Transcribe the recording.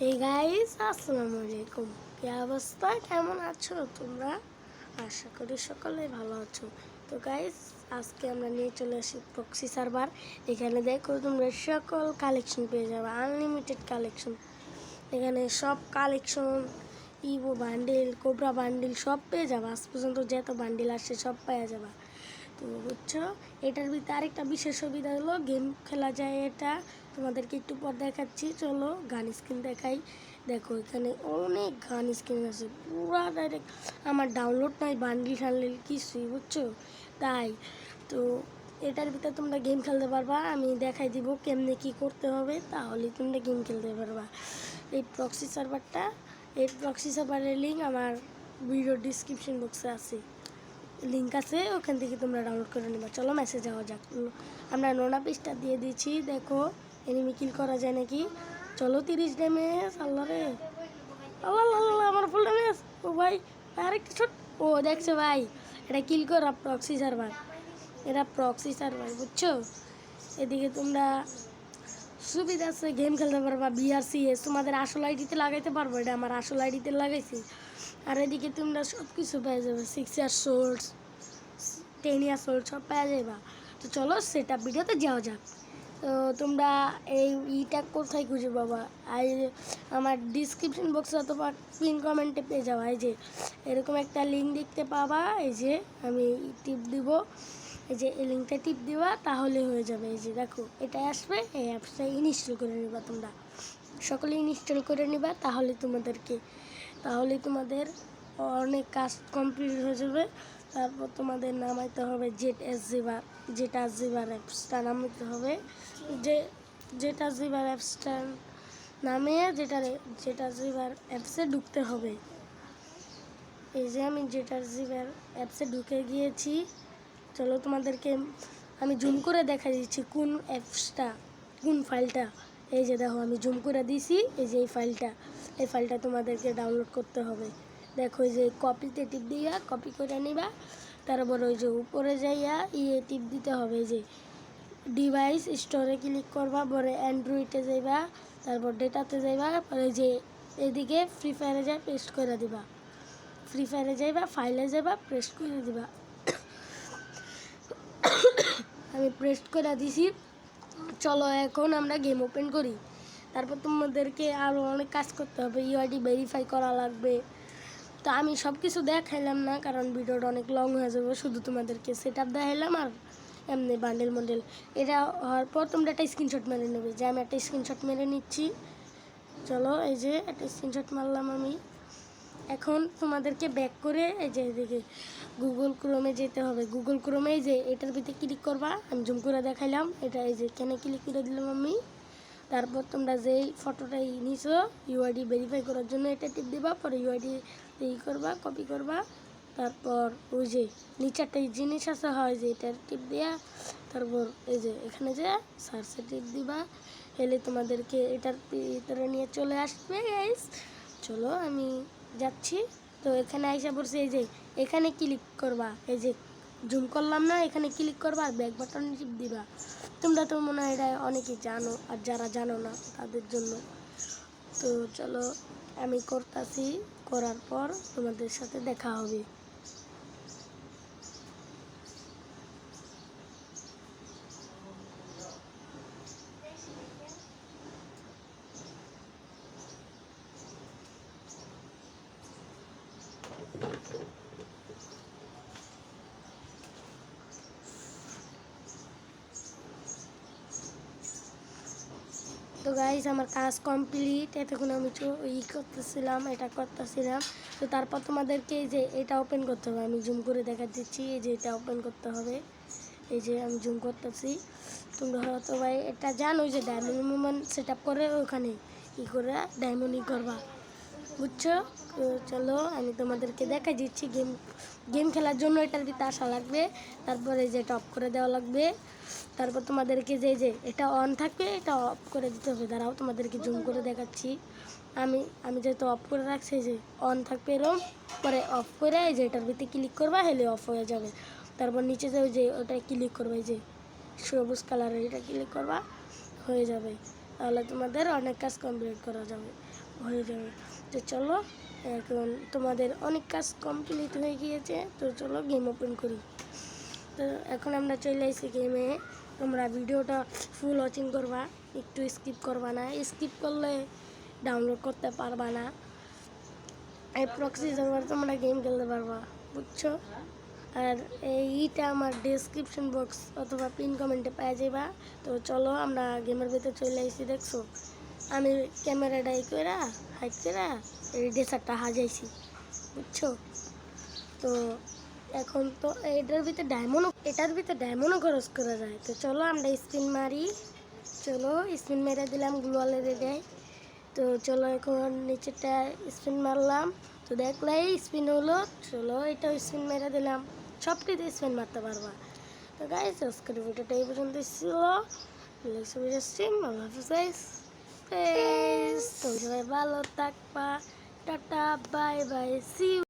এই গাইস আসসালামু আলাইকুম। কি অবস্থা, কেমন আছো তোমরা? আশা করি সকলেই ভালো আছো। তো গাইস আজকে আমরা নিয়ে চলে আসি প্রক্সি সার্ভার। এখানে দেখো তোমরা সকল কালেকশন পেয়ে যাবে, আনলিমিটেড কালেকশন। এখানে সব collection, Evo bundle, Cobra bundle সব পেয়ে যাবে। আজ পর্যন্ত যত বান্ডিল আসছে সব পেয়ে যাবে। তো বুঝছো, এটার ভিতরে আরেকটা বিশেষ সুবিধা হলো গেম খেলা যায়। এটা তোমাদেরকে একটু পর দেখাচ্ছি। চলো গান স্ক্রিন দেখাই। দেখো এখানে অনেক গান স্ক্রিন আছে, পুরা ডাইরেক্ট আমার ডাউনলোড নাই বান্ডিল টান্ডিল কিছুই, বুঝছো। তাই তো এটার ভিতরে তোমরা গেম খেলতে পারবা। আমি দেখাই দিব কেমনে কি করতে হবে, তাহলে তোমরা গেম খেলতে পারবা। এই প্রক্সি সার্ভারের লিঙ্ক আমার ভিডিও ডিসক্রিপশন বক্সে আছে, লিঙ্ক আছে, ওখান থেকে তোমরা ডাউনলোড করে নেবা। চলো মেসেজ যাওয়া যাক। আমরা নোনা পিসটা দিয়ে দিচ্ছি। দেখো এনিমি কিল করা যায় নাকি। চলো 30 ড্যামেজ। আল্লাহ রে, আল্লাহ আল্লাহ, আমার ফুল ড্যামেজ। ও ভাই আরেকটা ছোট। ও দেখছো ভাই, এটা কিল করা প্রক্সি সার্ভার, এটা প্রক্সি সার্ভার, বুঝছো। এদিকে তোমরা সুবিধা আছে, গেম খেলতে পারবা। বিআরসিএস তোমাদের আসল আইডিতে লাগাইতে পারবো, এটা আমার আসল আইডিতে লাগাইছি। আর এদিকে তোমরা সব কিছু পেয়ে যাবে, 6 ইয়ার সোর্স, 10 ইয়ার সোর্স সব পেয়ে যাবা। তো চলো সেটা ভিডিওতে যাওয়া যাক। তো তোমরা এই ইটা কোথায় খুঁজে পাবা? আর আমার ডিসক্রিপশন বক্সে অথবা পিন কমেন্টে পেয়ে যাওয়া। এই যে এরকম একটা লিঙ্ক দেখতে পাবা, এই যে আমি টিপ দিব, এই যে এই লিঙ্কটা টিপ দিবা, তাহলে হয়ে যাবে। এই যে দেখো এটাই আসবে, এই অ্যাপসটা ইনস্টল করে নিবা। তোমরা সকলে ইনস্টল করে নিবা, তাহলে তোমাদের অনেক কাজ কমপ্লিট হয়ে যাবে। তারপর তোমাদের নামাইতে হবে জেটাজিবার অ্যাপসটা নামাইতে হবে। জেটাজিবার অ্যাপসটা নামিয়ে জেটাজিবার অ্যাপসে ঢুকতে হবে। এই যে আমি জেটাজিবার অ্যাপসে ঢুকে গিয়েছি। চলো তোমাদেরকে আমি জুম করে দেখা দিচ্ছি কোন অ্যাপসটা, কোন ফাইলটা। এই যে দেখো আমি জুম করে দিছি, এই যে এই ফাইলটা তোমাদেরকে ডাউনলোড করতে হবে। দেখো এই যে কপিতে টিপ দিয়া কপি করে নিবা। তারপর ওই যে উপরে যাইয়া টিপ দিতে হবে, এই যে ডিভাইস স্টোরে ক্লিক করবা, পরে অ্যান্ড্রয়েডে যাইবা, তারপর ডেটাতে যাইবা, পরে যে এদিকে ফ্রি ফায়ারে যাই পেস্ট করে দিবা, ফ্রি ফায়ারে যাইবা, ফাইলে যাইবা, পেস্ট করে দিবা। আমি পেস্ট করে দিছি। চলো এখন আমরা গেম ওপেন করি। তারপর তোমাদেরকে আরও অনেক কাজ করতে হবে, ইউআইডি ভেরিফাই করা লাগবে। তো আমি সব কিছু দেখাইলাম না, কারণ ভিডিওটা অনেক লং হয়ে যাবে। শুধু তোমাদেরকে সেট আপ দেখাইলাম আর এমনি বান্ডেল মডেল। এটা হওয়ার পর তোমরা একটা স্ক্রিনশট মেরে নেবে, যে আমি একটা স্ক্রিনশট মেরে নিচ্ছি। চলো এই যে একটা স্ক্রিনশট মারলাম আমি। এখন তোমাদেরকে ব্যাক করে এই যে এদিকে গুগল ক্রোমে যেতে হবে। গুগল ক্রোমে যে এটার ভিতরে ক্লিক করবা, আমি জুম করে দেখাইলাম। এটা এই যে এখানে ক্লিক করে দিলাম আমি। তারপর তোমরা যেই ফটোটাই নিছো ইউআইডি ভেরিফাই করার জন্য এটা টিপ দিবা, পরে ইউআইডি করবা, কপি করবা। তারপর ওই যে নিচেরটা জিনিস আছে হয় যে এটার টিপ দেয়া, তারপর এই যে এখানে যে সার্চে টিপ দিবা, এলে তোমাদেরকে এটার ভিতরে নিয়ে চলে আসবে গাইস। চলো আমি যাচ্ছি। তো এখানে আইসা পড়ছে, এই যে এখানে ক্লিক করবা, এই যে জুম করলাম না, এখানে ক্লিক করবা আর ব্যাক বাটন টিপ দিবা। তোমরা তো মনে হয় এটা অনেকেই জানো, আর যারা জানো না তাদের জন্য। তো চলো আমি করতেছি, করার পর তোমাদের সাথে দেখা হবে। তো গাইজ আমার কাজ কমপ্লিট। এতক্ষণ আমি এটা করতেছিলাম। তো তারপর তোমাদেরকে এই যে এটা ওপেন করতে হবে, আমি জুম করে দেখা দিচ্ছি। এই যে এটা ওপেন করতে হবে, এই যে আমি জুম করতেছি। তোমরা হয়তো ভাই এটা জানো যে ডায়মন্ড মুভমেন্ট সেট আপ করে ওখানে কী করে ডায়মন্ডই করবা, বুঝছো। তো চলো আমি তোমাদেরকে দেখা দিচ্ছি। গেম খেলার জন্য এটার ভিতরে আসা লাগবে, তারপরে যে এটা অফ করে দেওয়া লাগবে। তারপর তোমাদেরকে যে এটা অন থাকবে এটা অফ করে দিতে হবে। দাঁড়াও তোমাদেরকে জুম করে দেখাচ্ছি। আমি যেহেতু অফ করে রাখছি, যে অন থাকবে এরম, পরে অফ করে এই যে এটার ভিতরে ক্লিক করবা, হেলে অফ হয়ে যাবে। তারপর নিচে যে ওটা ক্লিক করবে, এই যে সবুজ কালারের এটা ক্লিক করবা, হয়ে যাবে। তাহলে তোমাদের অনেক কাজ কমপ্লিট করা যাবে, হয়ে যাবে। তো চলো, এখন তোমাদের অনেক কাজ কমপ্লিট হয়ে গিয়েছে, তো চলো গেম ওপেন করি। তো এখন আমরা চলে আসি গেমে। তোমরা ভিডিওটা ফুল ওয়াচিং করবা, একটু স্কিপ করবা না, স্কিপ করলে ডাউনলোড করতে পারবা না। এই প্রক্সি সার্ভার তোমরা গেম খেলতে পারবা, বুঝছো? আর এইটা আমার ডেসক্রিপশন বক্স অথবা পিন কমেন্টে পেয়ে যাবা। তো চলো আমরা গেমের ভিতরে চলে আসি। দেখছো আমি ক্যামেরাটা করে হাইট করে এই ডেসারটা হাজাইছি, বুঝছো? তো এখন তো এটার ভিতরে ডায়মন্ডও খরচ করা যায়। তো চলো আমরা স্পিন মারি। চলো স্পিন মেরে দিলাম গ্লোয়ালের রেডে। তো চলো এখন নিচেটা স্পিন মারলাম, তো দেখলে স্পিন হলো। চলো এটাও স্পিন মেরে দিলাম, সবটিতে স্পিন মারতে পারবা। তো গাইস আজকের ভিডিওটা এই পর্যন্ত ছিল। আল্লাহ হাফেজ, সবাই ভালো থাকবা, tata bye bye, see you.